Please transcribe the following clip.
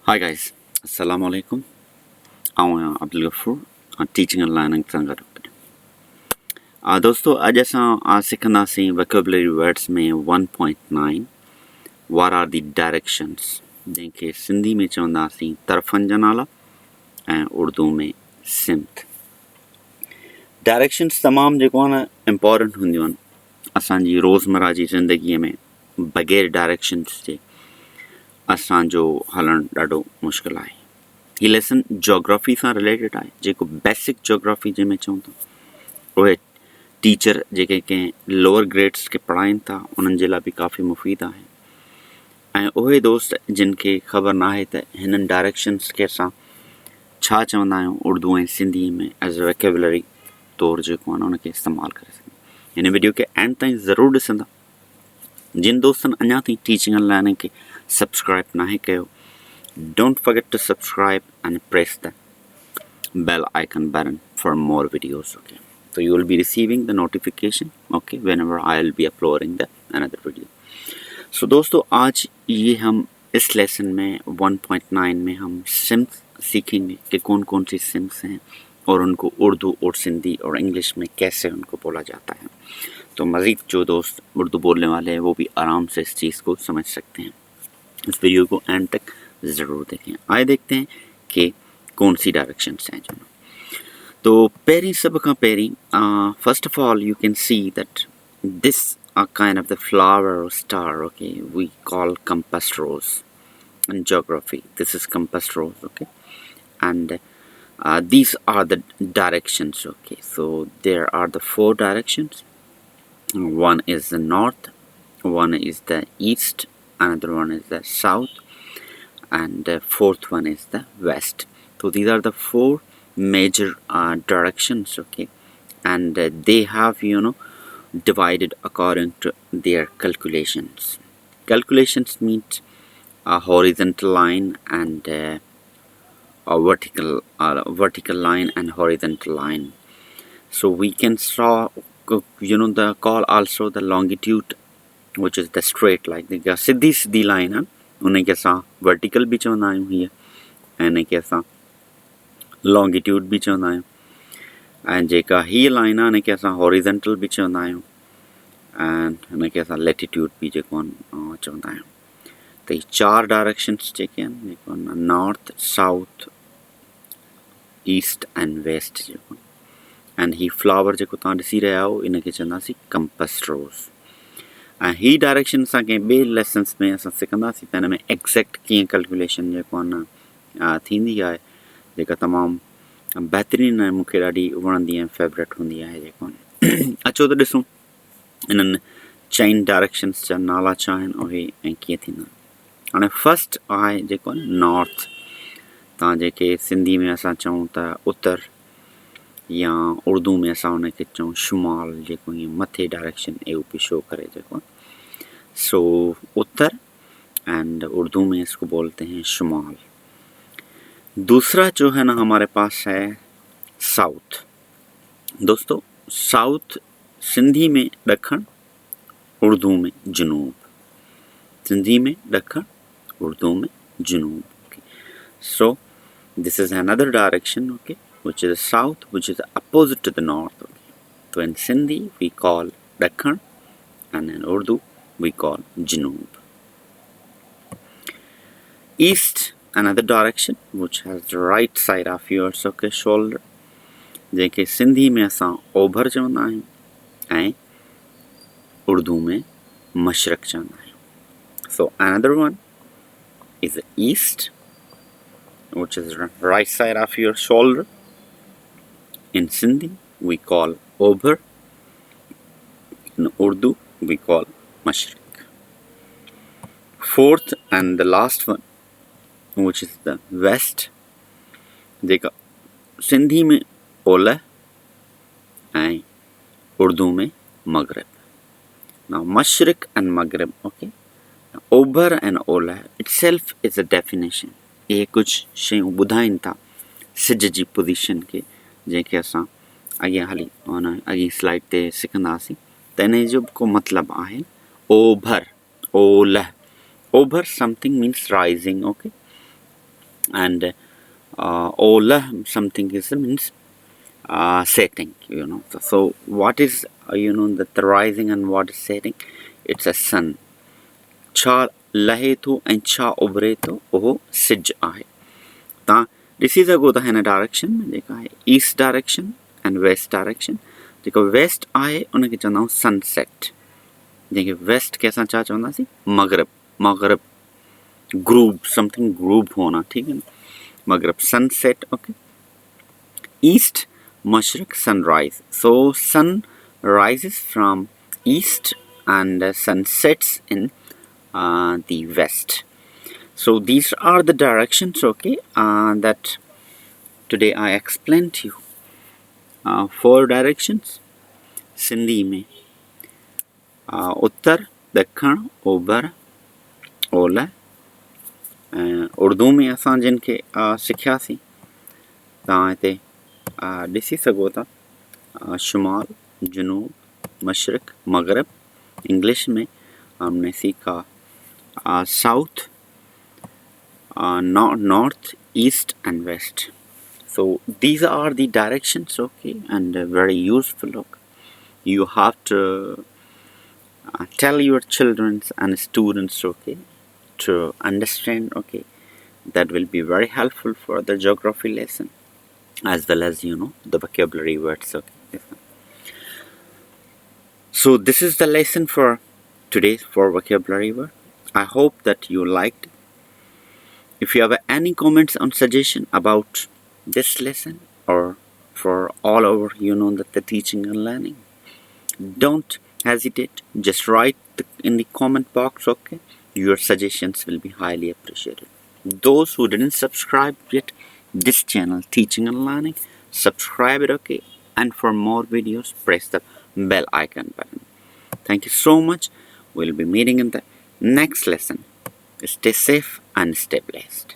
Hi guys, Assalamu alaikum. I'm Abdul Ghafoor, teaching and learning संगत दोस्तों अॼु असां सिखंदासीं vocabulary words में 1.9 What are the directions जंहिंखे सिंधी में चवंदासीं तरफ़नि जा नाला ऐं उर्दू में सिमत। डायरेक्शन्स तमामु जेको आहे न इम्पॉर्टेंट हूंदियूं आहिनि असांजी रोज़मर्रा जी ज़िंदगीअ में। बग़ैर डायरेक्शन्स जे असांजो हलणु ॾाढो मुश्किल आहे। ही लेसन जोग्राफ़ी सां रिलेटेड आहे, जेको बेसिक जोग्राफ़ी जंहिंमें चऊं था उहे टीचर जेके कंहिं लोअर ग्रेड्स खे पढ़ाइनि था उन्हनि जे लाइ बि काफ़ी मुफ़ीद आहे। ऐं उहे दोस्त जिन खे ख़बर नाहे त हिननि डायरेक्शन्स खे असां छा चवंदा आहियूं उर्दू ऐं सिंधी में एज़ अ वोकेबुलरी तौरु जेको आहे न उनखे इस्तेमालु करे सघूं। हिन वीडियो खे एंड ताईं ज़रूरु ॾिसंदा। जिन दोस्तनि अञा ताईं टीचिंग एंड लर्निंग खे सब्सक्राइब नाहे कयो, don't forget to subscribe and press the bell icon button for more videos. Okay, so you will be receiving the notification whenever I will be uploading the another video. So दोस्तों आज ये हम इस lesson में 1.9 में हम CIMS सीखेंगे कि कौन कौन सी सिम्स हैं और उनको उर्दू और सिंधी और इंग्लिश में कैसे उनको बोला जाता है। तो मज़ीद जो दोस्त उर्दू बोलने वाले हैं वो भी आराम से इस चीज़ को समझ सकते हैं। इस वीडियो को एंड तक ज़रूर देखें। आए देखते हैं कि कौन सी डायरेक्शंस हैं जो। तो पहिरीं सब खां पहिरीं first of all you can see that this kind of the flower और star okay we call compass rose in geography. This is compass rose, okay, and these are the directions, okay. So there are the 4 directions. One is the north, one is the east, another one is the south, and the 4th one is the west. So these are the 4 major directions, okay, and they have divided according to their calculations. Calculations means a horizontal line and a vertical line and horizontal line. So we can saw the call also the longitude, which is the straight line, the Sidhi line है उनखे असां vertical बि चवंदा आहियूं हीअं, ऐं हिनखे असां longitude बि चवंदा आहियूं, ऐं जेका हीअ लाइन आहे हिनखे असां हॉरिज़ॉन्टल बि चवंदा आहियूं, ऐं हिनखे असां लैटिट्यूड बि जेको आहे चवंदा आहियूं। त ही 4 डायरेक्शन्स जेके आहिनि जेको आहे north, south, east and west जेको, ऐं ही फ्लावर जेको तव्हां ॾिसी रहिया आहियो इनखे चवंदासीं कंपस रोज़। ऐं ही डायरेक्शन असां कंहिं ॿिए लेसन्स में असां सिखंदासीं त हिन में एक्ज़ैक्ट कीअं कैलकुलेशन जेको आहे न थींदी आहे, जेका तमामु बहितरीनु ऐं मूंखे ॾाढी वणंदी ऐं फेवरेट हूंदी आहे जेको अचो त ॾिसूं इन्हनि 4 डायरेक्शन्स जा नाला छा आहिनि उहे ऐं कीअं थींदा। हाणे फस्ट आहे जेको आहे नॉर्थ, तव्हां जेके सिंधी में असां चऊं त उत्तर या उर्दू में असां उनखे चऊं शुमाल, जेको हीअं मथे डायरेक्शन ए पी शो करे जेको। सो उत्तर एंड उर्दू में इसको बोलते हैं शुमाल। दूसरा जो है ना हमारे पास है साउथ। दोस्तों साउथ सिंधी में ॾखण, उर्दू में जुनूब। सिंधी में ॾखण, उर्दू में जुनूब। So this is another direction, okay, which is south, which is opposite to the north. Okay. So in Sindhi we call Dakhan, and in Urdu we call Junoob. East, another direction which has the right side of your shoulder, जेके सिंधी में असां over चवंदा आहियूं ऐं उर्दू में मशरक़ चवंदा आहियूं। So another one is the east, which is right side of your shoulder. In Sindhi we call Obhar, in Urdu we call Mashriq. 4th and the last one, which is the west, जेका सिंधी में ओलह ऐं उर्दू में मगरिब। Now Mashriq and Maghrib, okay, Obhar and Olah itself is a definition. ये कुछ शयूं ॿुधाइनि था सिज जी पोज़ीशन खे, जंहिंखे असां अॻियां हली अॻी स्लाइड ते सिखंदासीं। त इन जो को मतिलबु आहे ओभर, ओलह। Over something means rising, okay, and ola something is means setting, so what is the rising and what is setting? It's a sun. छा लहे थो ऐं छा उभरे थो उहो सिज आहे। तव्हां ॾिसी सघो था हिन डायरेक्शन में जेका आहे east direction and west direction. जेको वेस्ट आहे उनखे चवंदा आहियूं सनसेट, जंहिंखे वेस्ट खे असां छा चवंदासीं मगरब। मगरब ग्रूब समथिंग ग्रूब होना, ठीक है ना, मगरब सनसेट। ओके, ईस्ट मशरक sunrise, so sun rises from east and sun sets in the west. So these are the directions, okay, that today I explained to you. 4 directions Sindhi में उत्तर, ॾखण, ओभर, ओलह। उर्दू में असां जिन खे सिखियासीं, तव्हां हिते ॾिसी सघो था, शुमाल, जुनूब, मशरक़, मगरब। इंग्लिश में हमने सीखा south, north, east and west. So these are the directions, okay, and very useful. Look, you have to tell your children and students, okay, to understand, okay, that will be very helpful for the geography lesson as well as the vocabulary words, okay. So this is the lesson for today for vocabulary word. I hope that you liked it. If you have any comments or suggestion about this lesson or for all over the teaching and learning, don't hesitate, just write in the comment box, okay. Your suggestions will be highly appreciated. Those who didn't subscribe yet this channel teaching and learning, subscribe it, okay, and for more videos press the bell icon button. Thank you so much. We'll be meeting in the next lesson. Stay safe and stay blessed.